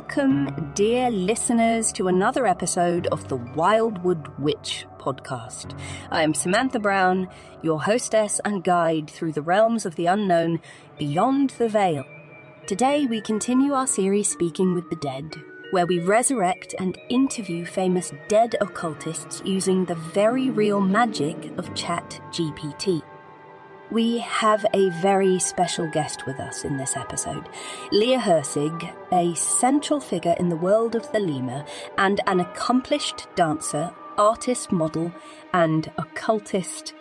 Welcome, dear listeners, to another episode of the Wildwood Witch podcast. I am Samantha Brown, your hostess and guide through the realms of the unknown beyond the veil. Today we continue our series Speaking with the Dead, where we resurrect and interview famous dead occultists using the very real magic of ChatGPT. We have a very special guest with us in this episode, Leah Hirsig, a central figure in the world of Thelema and an accomplished dancer, artist, model, and occultist.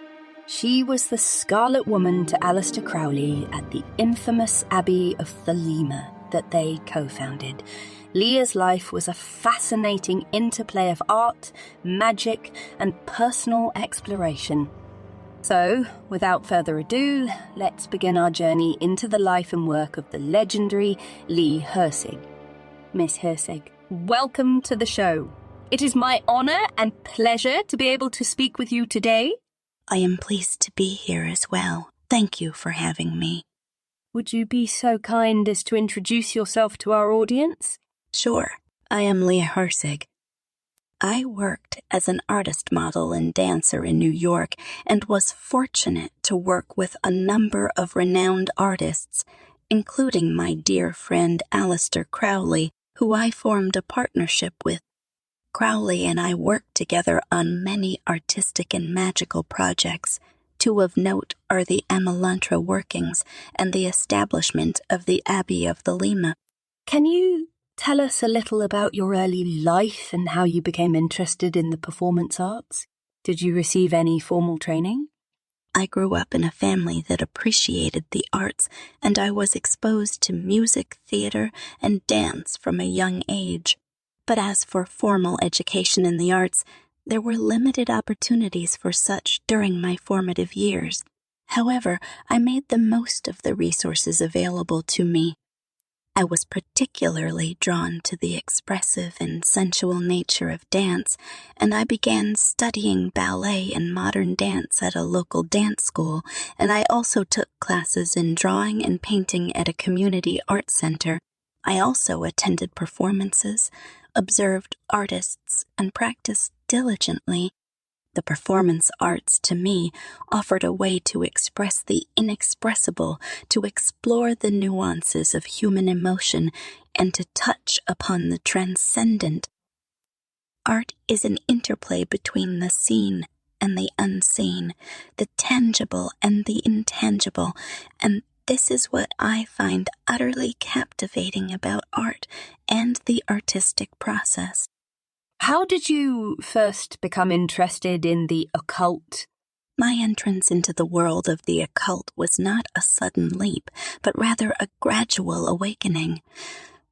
She was the Scarlet Woman to Aleister Crowley at the infamous Abbey of Thelema that they co-founded. Leah's life was a fascinating interplay of art, magic, and personal exploration. So, without further ado, let's begin our journey into the life and work of the legendary Leah Hirsig. Miss Hirsig, welcome to the show. It is my honor and pleasure to be able to speak with you today. I am pleased to be here as well. Thank you for having me. Would you be so kind as to introduce yourself to our audience? Sure. I am Leah Hirsig. I worked as an artist model and dancer in New York and was fortunate to work with a number of renowned artists, including my dear friend Aleister Crowley, who I formed a partnership with. Crowley and I worked together on many artistic and magical projects. Two of note are the Amalantrah Workings and the establishment of the Abbey of Thelema. Can you tell us a little about your early life and how you became interested in the performance arts? Did you receive any formal training? I grew up in a family that appreciated the arts, and I was exposed to music, theater, and dance from a young age. But as for formal education in the arts, there were limited opportunities for such during my formative years. However, I made the most of the resources available to me. I was particularly drawn to the expressive and sensual nature of dance, and I began studying ballet and modern dance at a local dance school, and I also took classes in drawing and painting at a community art center. I also attended performances, observed artists, and practiced diligently. The performance arts, to me, offered a way to express the inexpressible, to explore the nuances of human emotion, and to touch upon the transcendent. Art is an interplay between the seen and the unseen, the tangible and the intangible, and this is what I find utterly captivating about art and the artistic process. How did you first become interested in the occult? My entrance into the world of the occult was not a sudden leap, but rather a gradual awakening.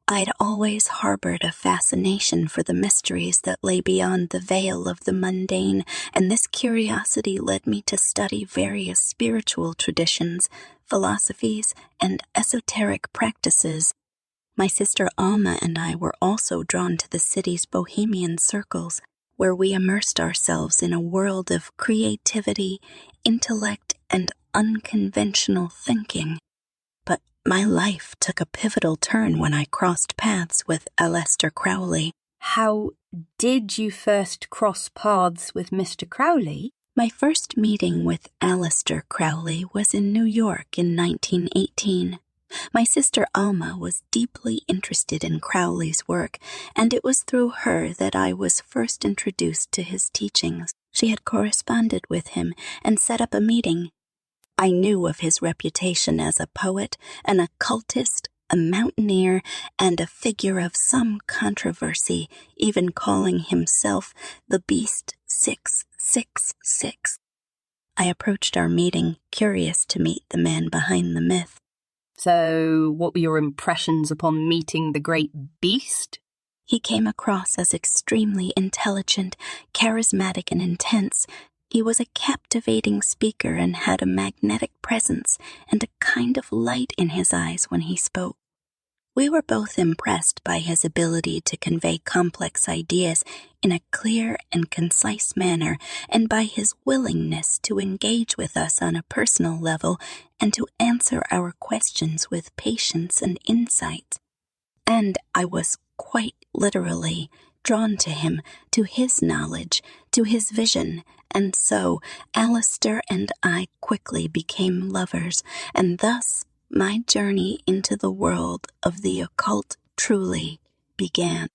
I'd always harbored a fascination for the mysteries that lay beyond the veil of the mundane, and this curiosity led me to study various spiritual traditions, philosophies, and esoteric practices. My sister Alma and I were also drawn to the city's bohemian circles, where we immersed ourselves in a world of creativity, intellect, and unconventional thinking. But my life took a pivotal turn when I crossed paths with Aleister Crowley. How did you first cross paths with Mr. Crowley? My first meeting with Aleister Crowley was in New York in 1918. My sister Alma was deeply interested in Crowley's work, and it was through her that I was first introduced to his teachings. She had corresponded with him and set up a meeting. I knew of his reputation as a poet, an occultist, a mountaineer, and a figure of some controversy, even calling himself the Beast 666. I approached our meeting, curious to meet the man behind the myth. So, what were your impressions upon meeting the great beast? He came across as extremely intelligent, charismatic, and intense. He was a captivating speaker and had a magnetic presence and a kind of light in his eyes when he spoke. We were both impressed by his ability to convey complex ideas in a clear and concise manner, and by his willingness to engage with us on a personal level and to answer our questions with patience and insight. And I was quite literally, drawn to him, to his knowledge, to his vision, and so Aleister and I quickly became lovers, and thus my journey into the world of the occult truly began.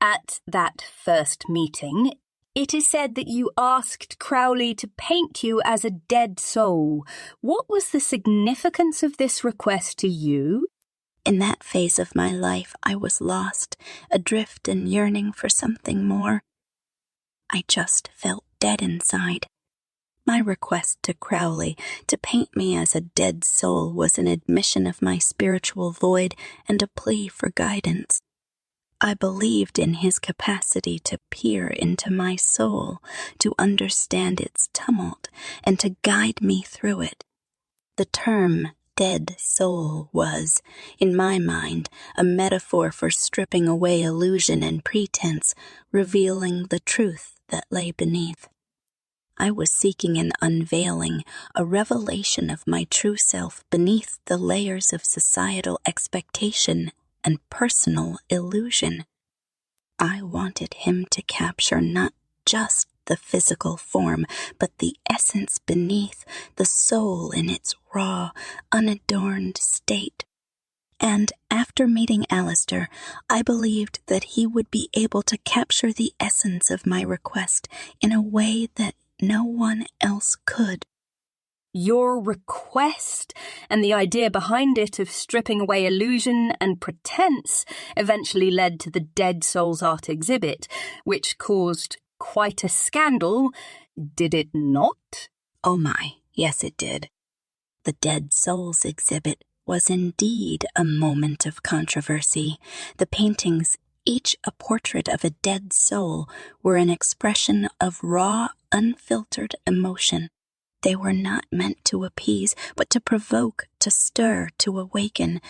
At that first meeting, it is said that you asked Crowley to paint you as a dead soul. What was the significance of this request to you? In that phase of my life, I was lost, adrift and yearning for something more. I just felt dead inside. My request to Crowley to paint me as a dead soul was an admission of my spiritual void and a plea for guidance. I believed in his capacity to peer into my soul, to understand its tumult, and to guide me through it. The term dead soul was, in my mind, a metaphor for stripping away illusion and pretense, revealing the truth that lay beneath. I was seeking an unveiling, a revelation of my true self beneath the layers of societal expectation and personal illusion. I wanted him to capture not just the physical form, but the essence beneath, the soul in its raw, unadorned state. And after meeting Aleister, I believed that he would be able to capture the essence of my request in a way that no one else could. Your request and the idea behind it of stripping away illusion and pretense eventually led to the Dead Souls art exhibit, which caused quite a scandal, did it not? Oh my, yes it did. The Dead Souls exhibit was indeed a moment of controversy. The paintings, each a portrait of a dead soul, were an expression of raw, unfiltered emotion. They were not meant to appease, but to provoke, to stir, to awaken.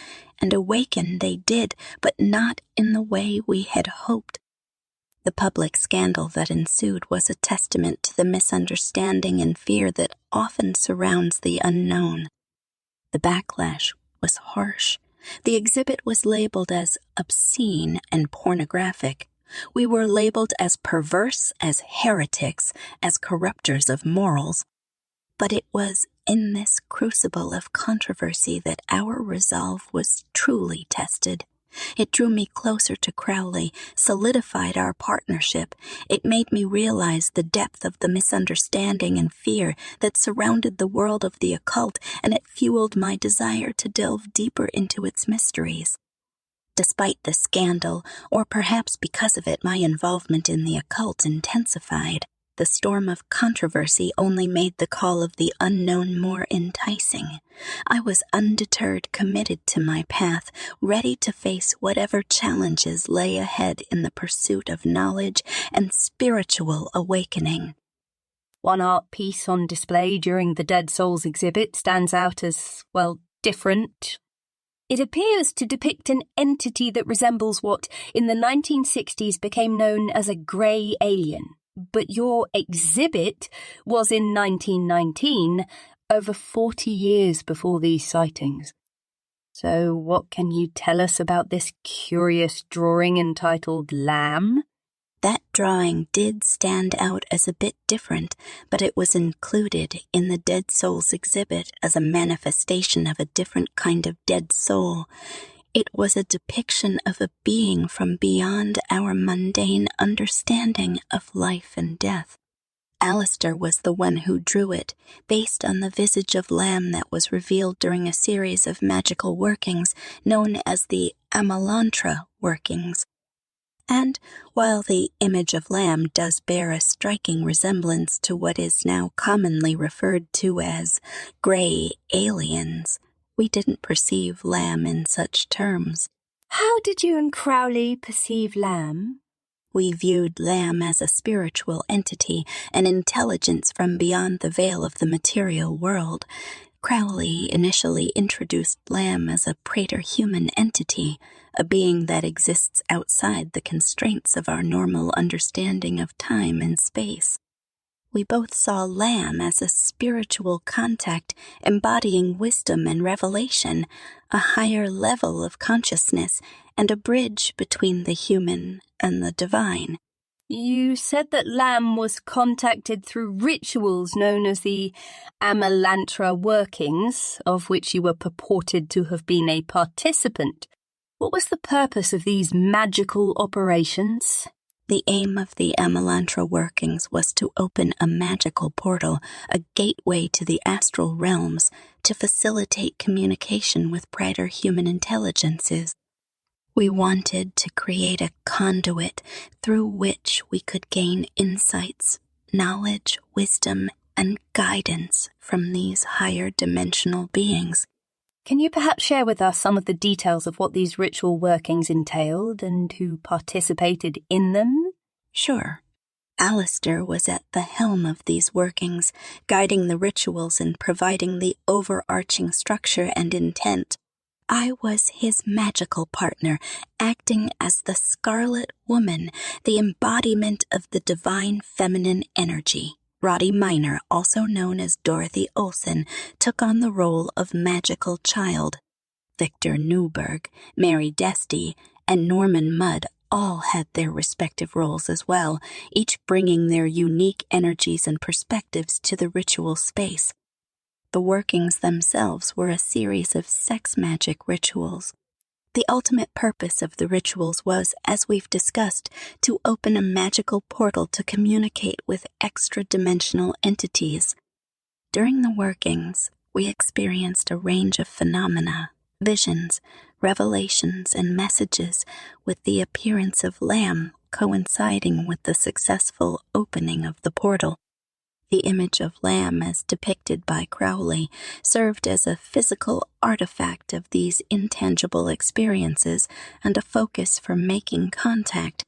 And awaken they did, but not in the way we had hoped. The public scandal that ensued was a testament to the misunderstanding and fear that often surrounds the unknown. The backlash was harsh. The exhibit was labeled as obscene and pornographic. We were labeled as perverse, as heretics, as corrupters of morals. But it was in this crucible of controversy that our resolve was truly tested. It drew me closer to Crowley, solidified our partnership. It made me realize the depth of the misunderstanding and fear that surrounded the world of the occult, and it fueled my desire to delve deeper into its mysteries. Despite the scandal, or perhaps because of it, my involvement in the occult intensified. The storm of controversy only made the call of the unknown more enticing. I was undeterred, committed to my path, ready to face whatever challenges lay ahead in the pursuit of knowledge and spiritual awakening. One art piece on display during the Dead Souls exhibit stands out as, well, different. It appears to depict an entity that resembles what, in the 1960s, became known as a grey alien. But your exhibit was in 1919, over 40 years before these sightings. So what can you tell us about this curious drawing entitled Lamb? That drawing did stand out as a bit different, but it was included in the Dead Souls exhibit as a manifestation of a different kind of dead soul. It was a depiction of a being from beyond our mundane understanding of life and death. Aleister was the one who drew it, based on the visage of Lamb that was revealed during a series of magical workings known as the Amalantrah Workings. And while the image of Lamb does bear a striking resemblance to what is now commonly referred to as grey aliens, we didn't perceive Lamb in such terms. How did you and Crowley perceive Lamb? We viewed Lamb as a spiritual entity, an intelligence from beyond the veil of the material world. Crowley initially introduced Lamb as a praeter-human entity, a being that exists outside the constraints of our normal understanding of time and space. we both saw Lamb as a spiritual contact embodying wisdom and revelation, a higher level of consciousness, and a bridge between the human and the divine. You said that Lamb was contacted through rituals known as the Amalantrah Workings, of which you were purported to have been a participant. What was the purpose of these magical operations? The aim of the Amalantrah Workings was to open a magical portal, a gateway to the astral realms, to facilitate communication with brighter human intelligences. We wanted to create a conduit through which we could gain insights, knowledge, wisdom, and guidance from these higher dimensional beings. Can you perhaps share with us some of the details of what these ritual workings entailed and who participated in them? Sure. Aleister was at the helm of these workings, guiding the rituals and providing the overarching structure and intent. I was his magical partner, acting as the Scarlet Woman, the embodiment of the divine feminine energy. Roddy Minor, also known as Dorothy Olsen, took on the role of magical child. Victor Newberg, Mary Desty, and Norman Mudd all had their respective roles as well, each bringing their unique energies and perspectives to the ritual space. The workings themselves were a series of sex magic rituals. The ultimate purpose of the rituals was, as we've discussed, to open a magical portal to communicate with extra-dimensional entities. During the workings, we experienced a range of phenomena, visions, revelations, and messages, with the appearance of Lamb coinciding with the successful opening of the portal. The image of Lamb, as depicted by Crowley, served as a physical artifact of these intangible experiences and a focus for making contact.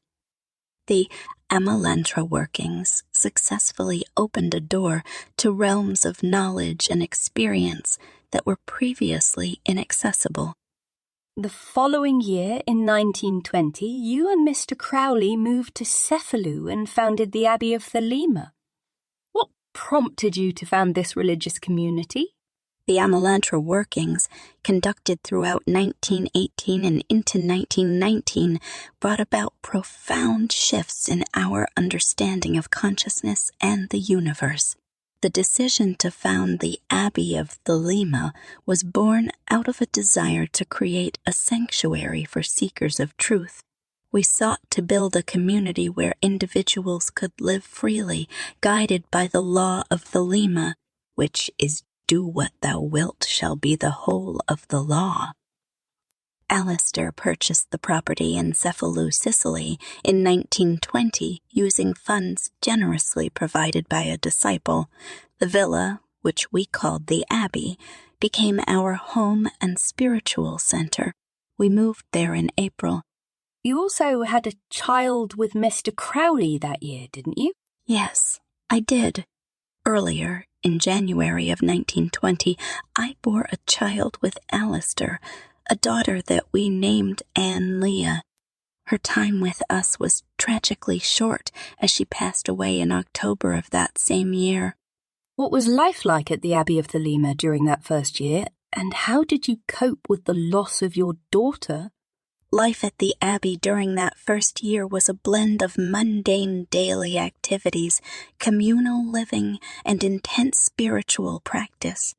The Amalantrah Workings successfully opened a door to realms of knowledge and experience that were previously inaccessible. The following year, in 1920, you and Mr. Crowley moved to Cefalù and founded the Abbey of Thelema. What prompted you to found this religious community? The Amalantrah Workings, conducted throughout 1918 and into 1919, brought about profound shifts in our understanding of consciousness and the universe. The decision to found the Abbey of Thelema was born out of a desire to create a sanctuary for seekers of truth. We sought to build a community where individuals could live freely, guided by the law of Thelema, which is "do what thou wilt shall be the whole of the law." Aleister purchased the property in Cefalù, Sicily, in 1920, using funds generously provided by a disciple. The villa, which we called the Abbey, became our home and spiritual center. We moved there in April. You also had a child with Mr. Crowley that year, didn't you? Yes, I did. Earlier, in January of 1920, I bore a child with Aleister, a daughter that we named Anne Leah. Her time with us was tragically short as she passed away in October of that same year. What was life like at the Abbey of Thelema during that first year, and how did you cope with the loss of your daughter? Life at the Abbey during that first year was a blend of mundane daily activities, communal living, and intense spiritual practice.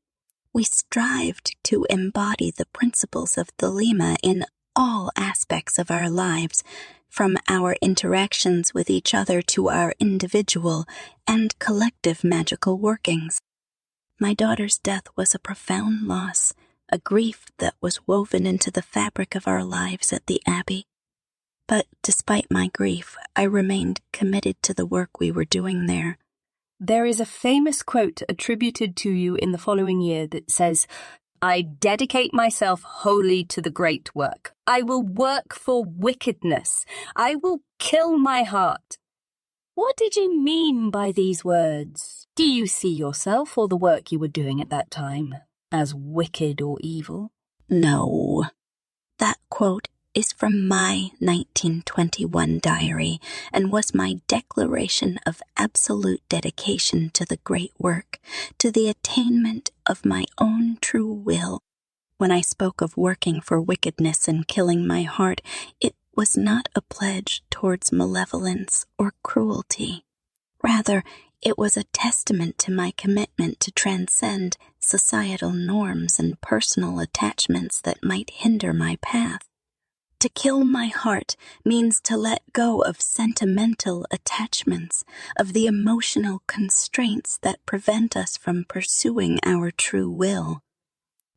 We strived to embody the principles of Thelema in all aspects of our lives, from our interactions with each other to our individual and collective magical workings. My daughter's death was a profound loss, a grief that was woven into the fabric of our lives at the Abbey. But despite my grief, I remained committed to the work we were doing there. There is a famous quote attributed to you in the following year that says, "I dedicate myself wholly to the great work. I will work for wickedness. I will kill my heart." What did you mean by these words? Do you see yourself or the work you were doing at that time as wicked or evil? No. That quote is from my 1921 diary and was my declaration of absolute dedication to the great work, to the attainment of my own true will. When I spoke of working for wickedness and killing my heart, it was not a pledge towards malevolence or cruelty. Rather, it was a testament to my commitment to transcend societal norms and personal attachments that might hinder my path. To kill my heart means to let go of sentimental attachments, of the emotional constraints that prevent us from pursuing our true will.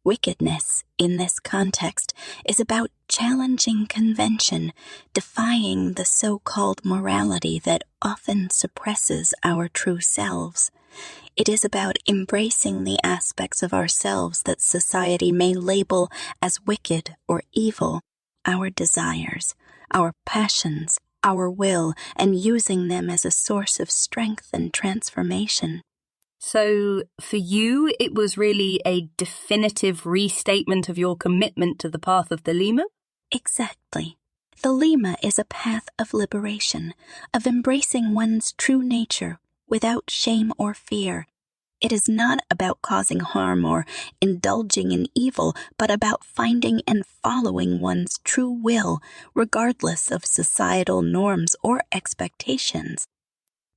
Wickedness, in this context, is about challenging convention, defying the so-called morality that often suppresses our true selves. It is about embracing the aspects of ourselves that society may label as wicked or evil, our desires, our passions, our will, and using them as a source of strength and transformation. So, for you, it was really a definitive restatement of your commitment to the path of Thelema? Exactly. Thelema is a path of liberation, of embracing one's true nature without shame or fear. It is not about causing harm or indulging in evil, but about finding and following one's true will, regardless of societal norms or expectations.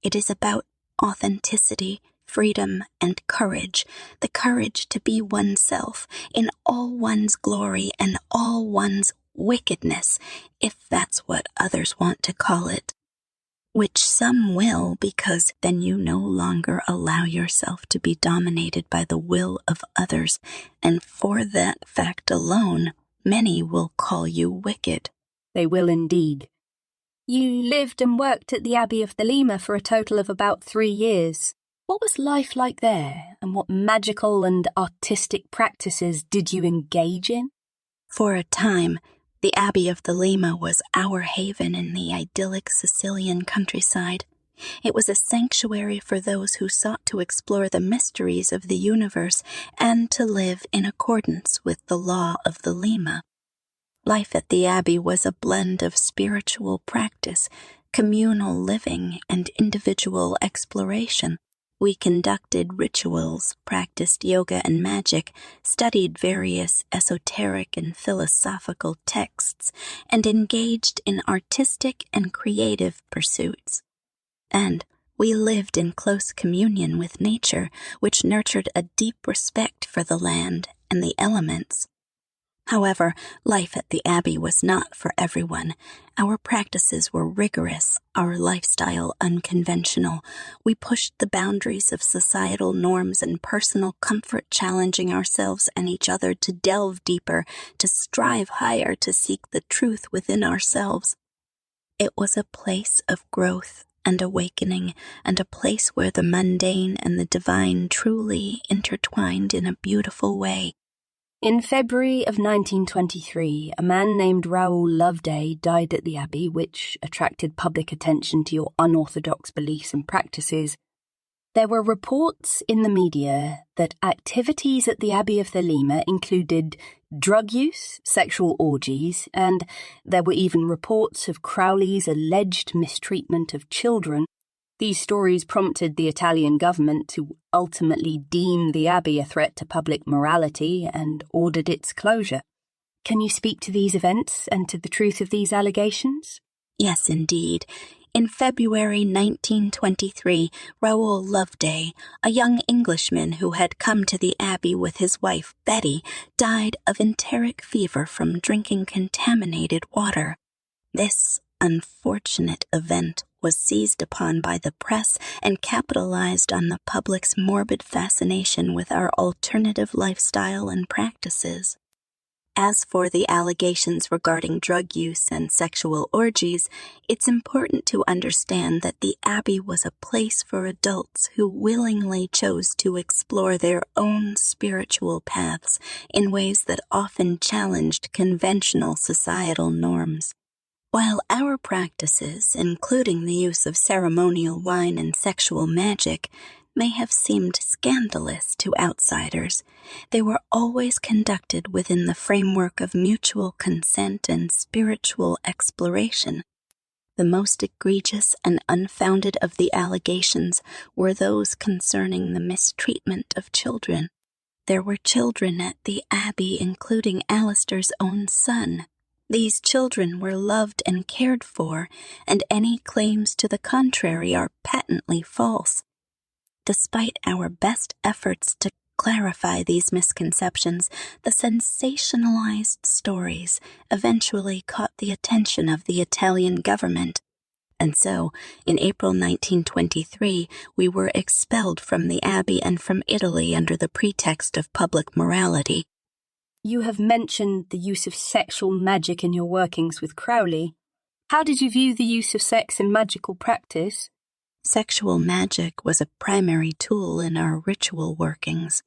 It is about authenticity, freedom, and courage, the courage to be oneself in all one's glory and all one's wickedness, if that's what others want to call it. Which some will, because then you no longer allow yourself to be dominated by the will of others, and for that fact alone, many will call you wicked. They will indeed. You lived and worked at the Abbey of Thelema for a total of about 3 years. What was life like there, and what magical and artistic practices did you engage in? For a time, the Abbey of Thelema was our haven in the idyllic Sicilian countryside. It was a sanctuary for those who sought to explore the mysteries of the universe and to live in accordance with the law of Thelema. Life at the Abbey was a blend of spiritual practice, communal living, and individual exploration. We conducted rituals, practiced yoga and magic, studied various esoteric and philosophical texts, and engaged in artistic and creative pursuits. And we lived in close communion with nature, which nurtured a deep respect for the land and the elements. However, life at the Abbey was not for everyone. Our practices were rigorous, our lifestyle unconventional. We pushed the boundaries of societal norms and personal comfort, challenging ourselves and each other to delve deeper, to strive higher, to seek the truth within ourselves. It was a place of growth and awakening, and a place where the mundane and the divine truly intertwined in a beautiful way. In February of 1923, a man named Raoul Loveday died at the Abbey, which attracted public attention to your unorthodox beliefs and practices. There were reports in the media that activities at the Abbey of Thelema included drug use, sexual orgies, and there were even reports of Crowley's alleged mistreatment of children. These stories prompted the Italian government to ultimately deem the Abbey a threat to public morality and ordered its closure. Can you speak to these events and to the truth of these allegations? Yes, indeed. In February 1923, Raoul Loveday, a young Englishman who had come to the Abbey with his wife Betty, died of enteric fever from drinking contaminated water. This unfortunate event was seized upon by the press and capitalized on the public's morbid fascination with our alternative lifestyle and practices. As for the allegations regarding drug use and sexual orgies, it's important to understand that the Abbey was a place for adults who willingly chose to explore their own spiritual paths in ways that often challenged conventional societal norms. While our practices, including the use of ceremonial wine and sexual magic, may have seemed scandalous to outsiders, they were always conducted within the framework of mutual consent and spiritual exploration. The most egregious and unfounded of the allegations were those concerning the mistreatment of children. There were children at the Abbey, including Aleister's own son. These children were loved and cared for, and any claims to the contrary are patently false. Despite our best efforts to clarify these misconceptions, the sensationalized stories eventually caught the attention of the Italian government. And so, in April 1923, we were expelled from the Abbey and from Italy under the pretext of public morality. You have mentioned the use of sexual magic in your workings with Crowley. How did you view the use of sex in magical practice? Sexual magic was a primary tool in our ritual workings.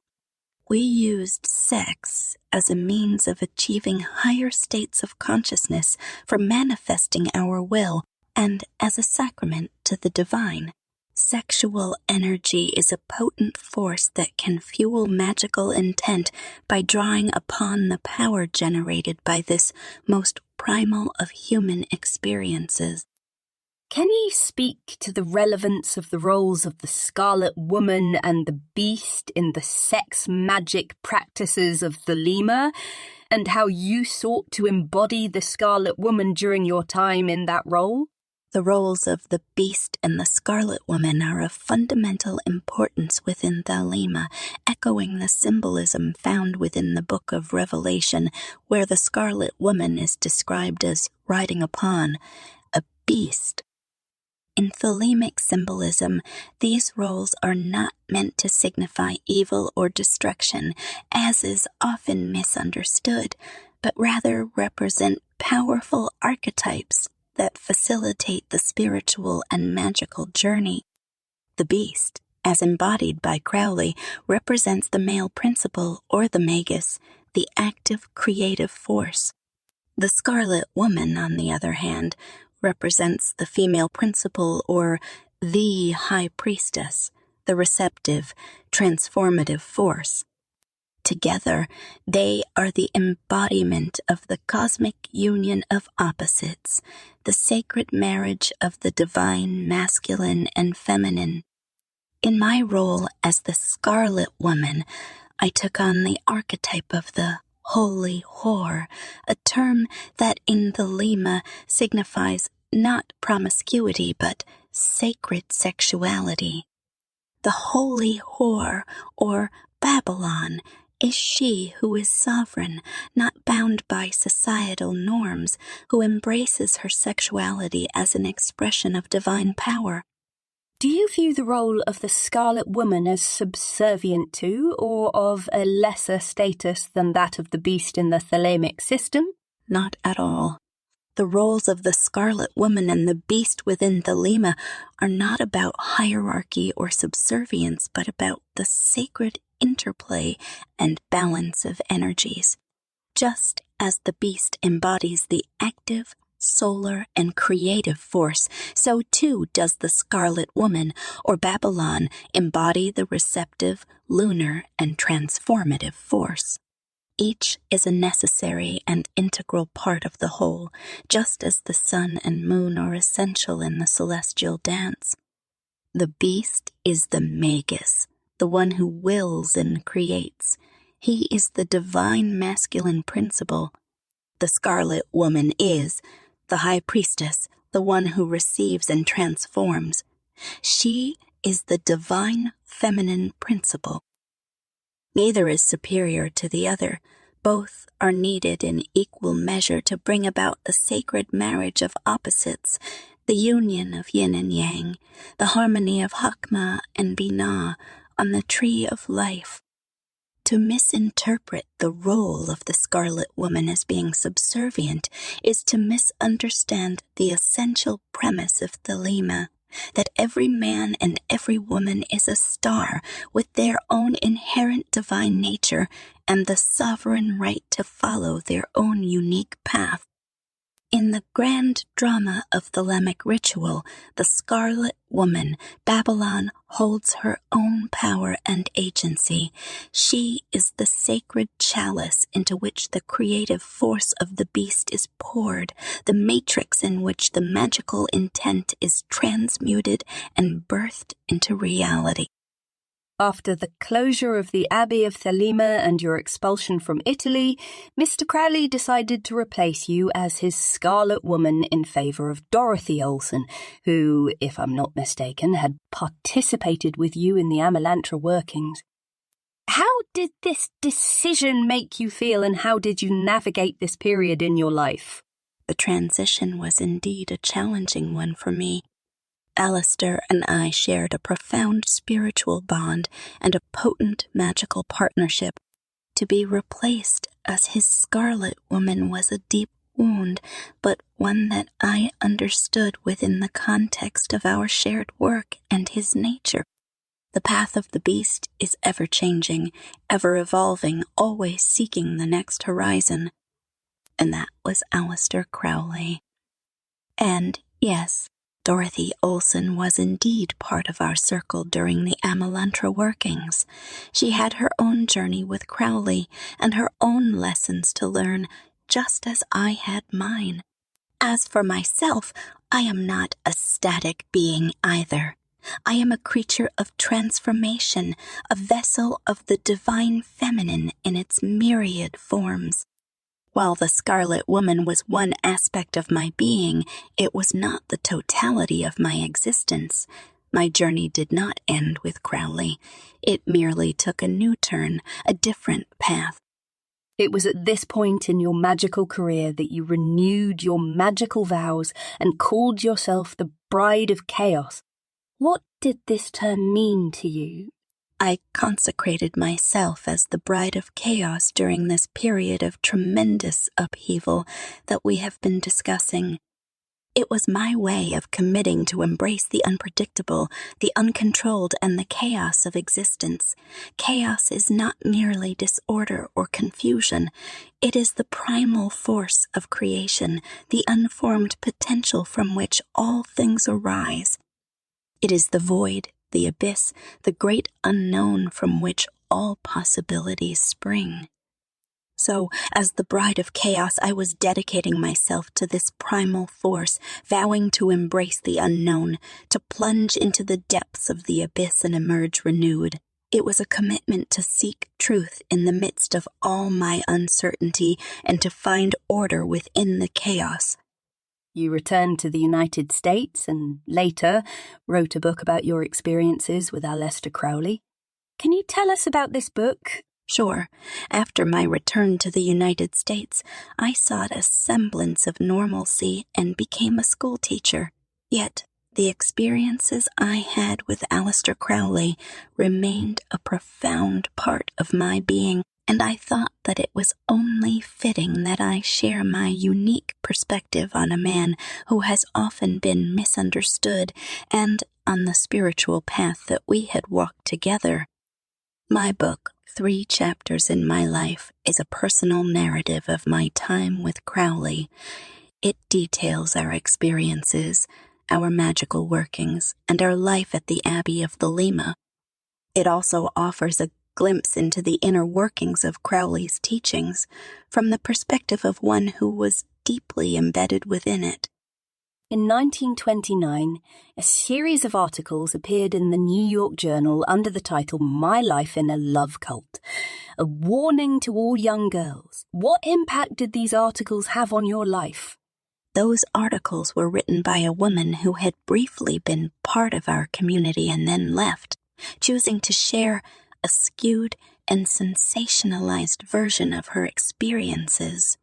We used sex as a means of achieving higher states of consciousness for manifesting our will, and as a sacrament to the divine. Sexual energy is a potent force that can fuel magical intent by drawing upon the power generated by this most primal of human experiences. Can you speak to the relevance of the roles of the Scarlet Woman and the Beast in the sex magic practices of Thelema, and how you sought to embody the Scarlet Woman during your time in that role? The roles of the Beast and the Scarlet Woman are of fundamental importance within Thelema, echoing the symbolism found within the Book of Revelation, where the Scarlet Woman is described as riding upon a beast. In Thelemic symbolism, these roles are not meant to signify evil or destruction, as is often misunderstood, but rather represent powerful archetypes that facilitate the spiritual and magical journey. The beast, as embodied by Crowley, represents the male principle or the magus, the active creative force. The Scarlet Woman, on the other hand, represents the female principle or the high priestess, the receptive, transformative force. Together, they are the embodiment of the cosmic union of opposites, the sacred marriage of the divine masculine and feminine. In my role as the Scarlet Woman, I took on the archetype of the holy whore, a term that in Thelema signifies not promiscuity but sacred sexuality. The holy whore, or Babylon, is she who is sovereign, not bound by societal norms, who embraces her sexuality as an expression of divine power. Do you view the role of the Scarlet Woman as subservient to, or of a lesser status than that of the Beast in the Thelemic system? Not at all. The roles of the Scarlet Woman and the Beast within Thelema are not about hierarchy or subservience, but about the sacred interplay and balance of energies. Just as the Beast embodies the active, solar, and creative force, so too does the Scarlet Woman, or Babylon, embody the receptive, lunar, and transformative force. Each is a necessary and integral part of the whole, just as the sun and moon are essential in the celestial dance. The Beast is the magus, the one who wills and creates. He is the divine masculine principle. The Scarlet Woman is the high priestess, the one who receives and transforms. She is the divine feminine principle. Neither is superior to the other. Both are needed in equal measure to bring about the sacred marriage of opposites, the union of yin and yang, the harmony of Hakma and Binah on the tree of life. To misinterpret the role of the Scarlet Woman as being subservient is to misunderstand the essential premise of Thelema, that every man and every woman is a star with their own inherent divine nature and the sovereign right to follow their own unique path. In the grand drama of Thelemic ritual, the Scarlet Woman, Babylon holds her own power and agency. She is the sacred chalice into which the creative force of the beast is poured, the matrix in which the magical intent is transmuted and birthed into reality. After the closure of the Abbey of Thelema and your expulsion from Italy, Mr. Crowley decided to replace you as his Scarlet Woman in favour of Dorothy Olsen, who, if I'm not mistaken, had participated with you in the Amalantrah Workings. How did this decision make you feel, and how did you navigate this period in your life? The transition was indeed a challenging one for me. Aleister and I shared a profound spiritual bond and a potent magical partnership. To be replaced as his Scarlet Woman was a deep wound, but one that I understood within the context of our shared work and his nature. The path of the beast is ever-changing, ever-evolving, always seeking the next horizon. And that was Aleister Crowley. And, yes, Dorothy Olsen was indeed part of our circle during the Amalantrah Workings. She had her own journey with Crowley and her own lessons to learn, just as I had mine. As for myself, I am not a static being either. I am a creature of transformation, a vessel of the divine feminine in its myriad forms. While the Scarlet Woman was one aspect of my being, it was not the totality of my existence. My journey did not end with Crowley. It merely took a new turn, a different path. It was at this point in your magical career that you renewed your magical vows and called yourself the Bride of Chaos. What did this term mean to you? I consecrated myself as the Bride of Chaos during this period of tremendous upheaval that we have been discussing. It was my way of committing to embrace the unpredictable, the uncontrolled, and the chaos of existence. Chaos is not merely disorder or confusion. It is the primal force of creation, the unformed potential from which all things arise. It is the void, the abyss, the great unknown from which all possibilities spring. So, as the Bride of Chaos, I was dedicating myself to this primal force, vowing to embrace the unknown, to plunge into the depths of the abyss and emerge renewed. It was a commitment to seek truth in the midst of all my uncertainty and to find order within the chaos. You returned to the United States and later wrote a book about your experiences with Aleister Crowley. Can you tell us about this book? Sure. After my return to the United States, I sought a semblance of normalcy and became a schoolteacher. Yet, the experiences I had with Aleister Crowley remained a profound part of my being, and I thought that it was only fitting that I share my unique perspective on a man who has often been misunderstood and on the spiritual path that we had walked together. My book, 3 Chapters in My Life, is a personal narrative of my time with Crowley. It details our experiences, our magical workings, and our life at the Abbey of Thelema. It also offers a glimpse into the inner workings of Crowley's teachings from the perspective of one who was deeply embedded within it. In 1929, a series of articles appeared in the New York Journal under the title My Life in a Love Cult, a warning to all young girls. What impact did these articles have on your life? Those articles were written by a woman who had briefly been part of our community and then left, choosing to share a skewed and sensationalized version of her experiences.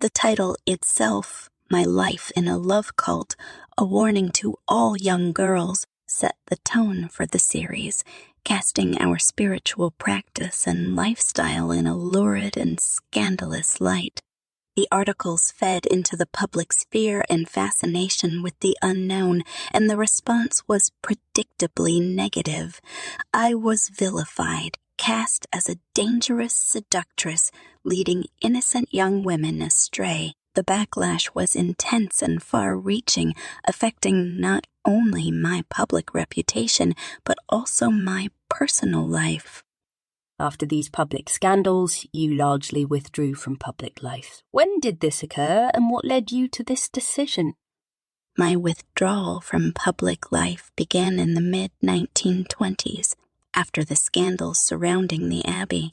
The title itself, My Life in a Love Cult, a warning to all young girls, set the tone for the series, casting our spiritual practice and lifestyle in a lurid and scandalous light. The articles fed into the public's fear and fascination with the unknown, and the response was predictably negative. I was vilified, cast as a dangerous seductress, leading innocent young women astray. The backlash was intense and far-reaching, affecting not only my public reputation, but also my personal life. After these public scandals, you largely withdrew from public life. When did this occur, and what led you to this decision? My withdrawal from public life began in the mid-1920s, after the scandals surrounding the Abbey.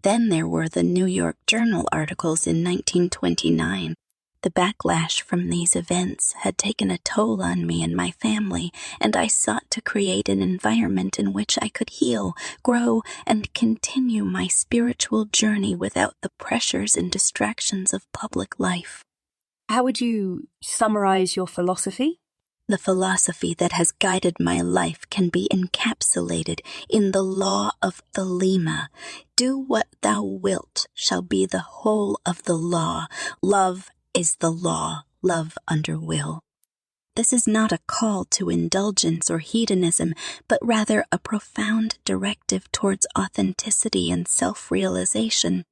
Then there were the New York Journal articles in 1929. The backlash from these events had taken a toll on me and my family, and I sought to create an environment in which I could heal, grow, and continue my spiritual journey without the pressures and distractions of public life. How would you summarize your philosophy? The philosophy that has guided my life can be encapsulated in the law of Thelema. Do what thou wilt shall be the whole of the law. Love is the law, love under will. This is not a call to indulgence or hedonism, but rather a profound directive towards authenticity and self-realization.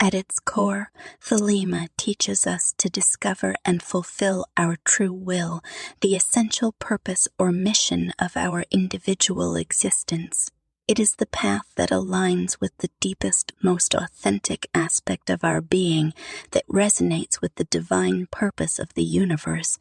At its core, Thelema teaches us to discover and fulfill our true will, the essential purpose or mission of our individual existence. It is the path that aligns with the deepest, most authentic aspect of our being that resonates with the divine purpose of the universe.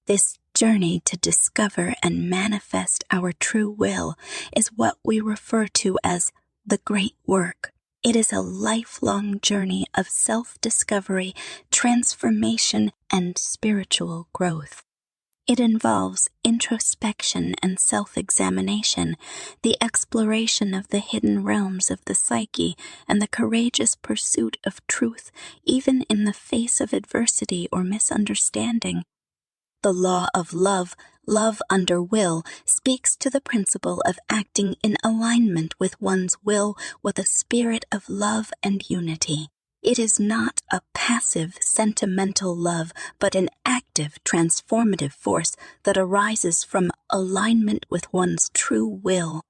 This journey to discover and manifest our true will is what we refer to as the Great Work. It is a lifelong journey of self-discovery, transformation, and spiritual growth. It involves introspection and self-examination, the exploration of the hidden realms of the psyche, and the courageous pursuit of truth, even in the face of adversity or misunderstanding. The law of love, love under will, speaks to the principle of acting in alignment with one's will with a spirit of love and unity. It is not a passive, sentimental love, but an active, transformative force that arises from alignment with one's true will.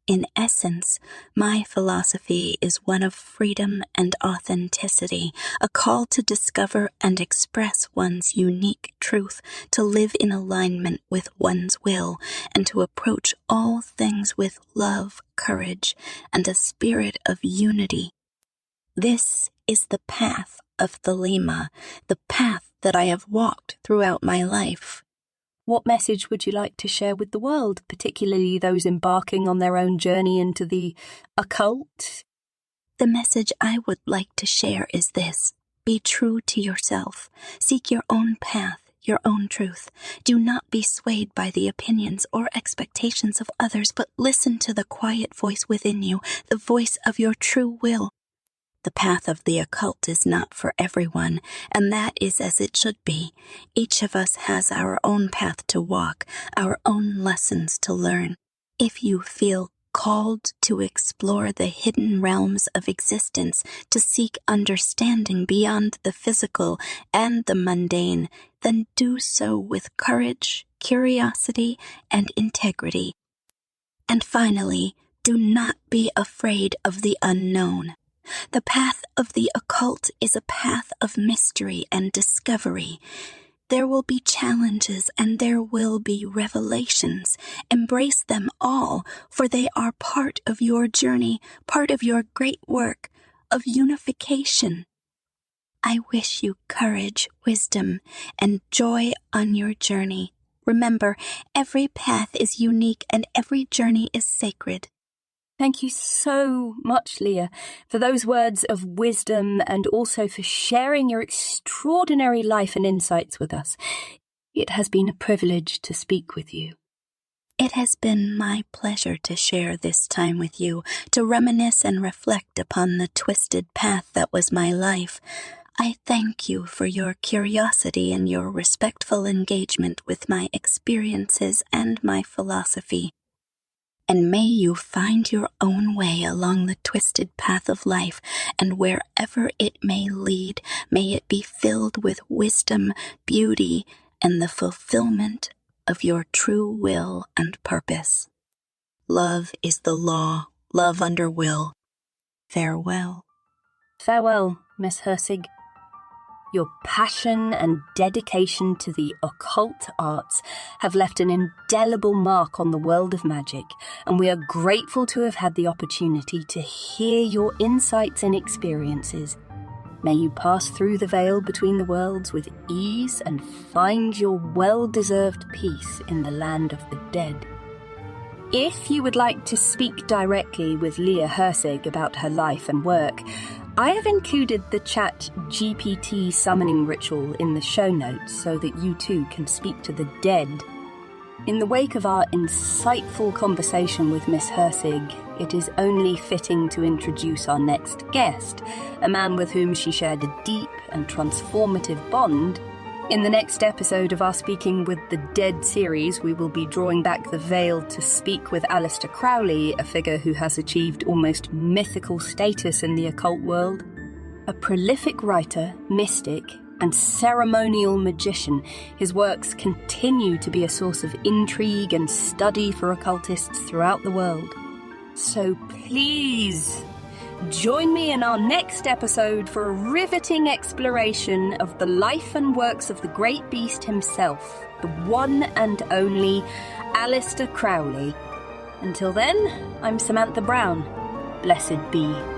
In essence, my philosophy is one of freedom and authenticity, a call to discover and express one's unique truth, to live in alignment with one's will, and to approach all things with love, courage, and a spirit of unity. This is the path of Thelema, the path that I have walked throughout my life. What message would you like to share with the world, particularly those embarking on their own journey into the occult? The message I would like to share is this: be true to yourself. Seek your own path, your own truth. Do not be swayed by the opinions or expectations of others, but listen to the quiet voice within you, the voice of your true will. The path of the occult is not for everyone, and that is as it should be. Each of us has our own path to walk, our own lessons to learn. If you feel called to explore the hidden realms of existence, to seek understanding beyond the physical and the mundane, then do so with courage, curiosity, and integrity. And finally, do not be afraid of the unknown. The path of the occult is a path of mystery and discovery. There will be challenges and there will be revelations. Embrace them all, for they are part of your journey, part of your great work of unification. I wish you courage, wisdom, and joy on your journey. Remember, every path is unique and every journey is sacred. Thank you so much, Leah, for those words of wisdom and also for sharing your extraordinary life and insights with us. It has been a privilege to speak with you. It has been my pleasure to share this time with you, to reminisce and reflect upon the twisted path that was my life. I thank you for your curiosity and your respectful engagement with my experiences and my philosophy. And may you find your own way along the twisted path of life, and wherever it may lead, may it be filled with wisdom, beauty, and the fulfillment of your true will and purpose. Love is the law, love under will. Farewell. Farewell, Miss Hirsig. Your passion and dedication to the occult arts have left an indelible mark on the world of magic, and we are grateful to have had the opportunity to hear your insights and experiences. May you pass through the veil between the worlds with ease and find your well-deserved peace in the land of the dead. If you would like to speak directly with Leah Hirsig about her life and work, I have included the Chat GPT summoning ritual in the show notes so that you too can speak to the dead. In the wake of our insightful conversation with Miss Hirsig, it is only fitting to introduce our next guest, a man with whom she shared a deep and transformative bond. In the next episode of our Speaking with the Dead series, we will be drawing back the veil to speak with Aleister Crowley, a figure who has achieved almost mythical status in the occult world. A prolific writer, mystic, and ceremonial magician, his works continue to be a source of intrigue and study for occultists throughout the world. So please, join me in our next episode for a riveting exploration of the life and works of the great beast himself, the one and only Aleister Crowley. Until then, I'm Samantha Brown. Blessed be.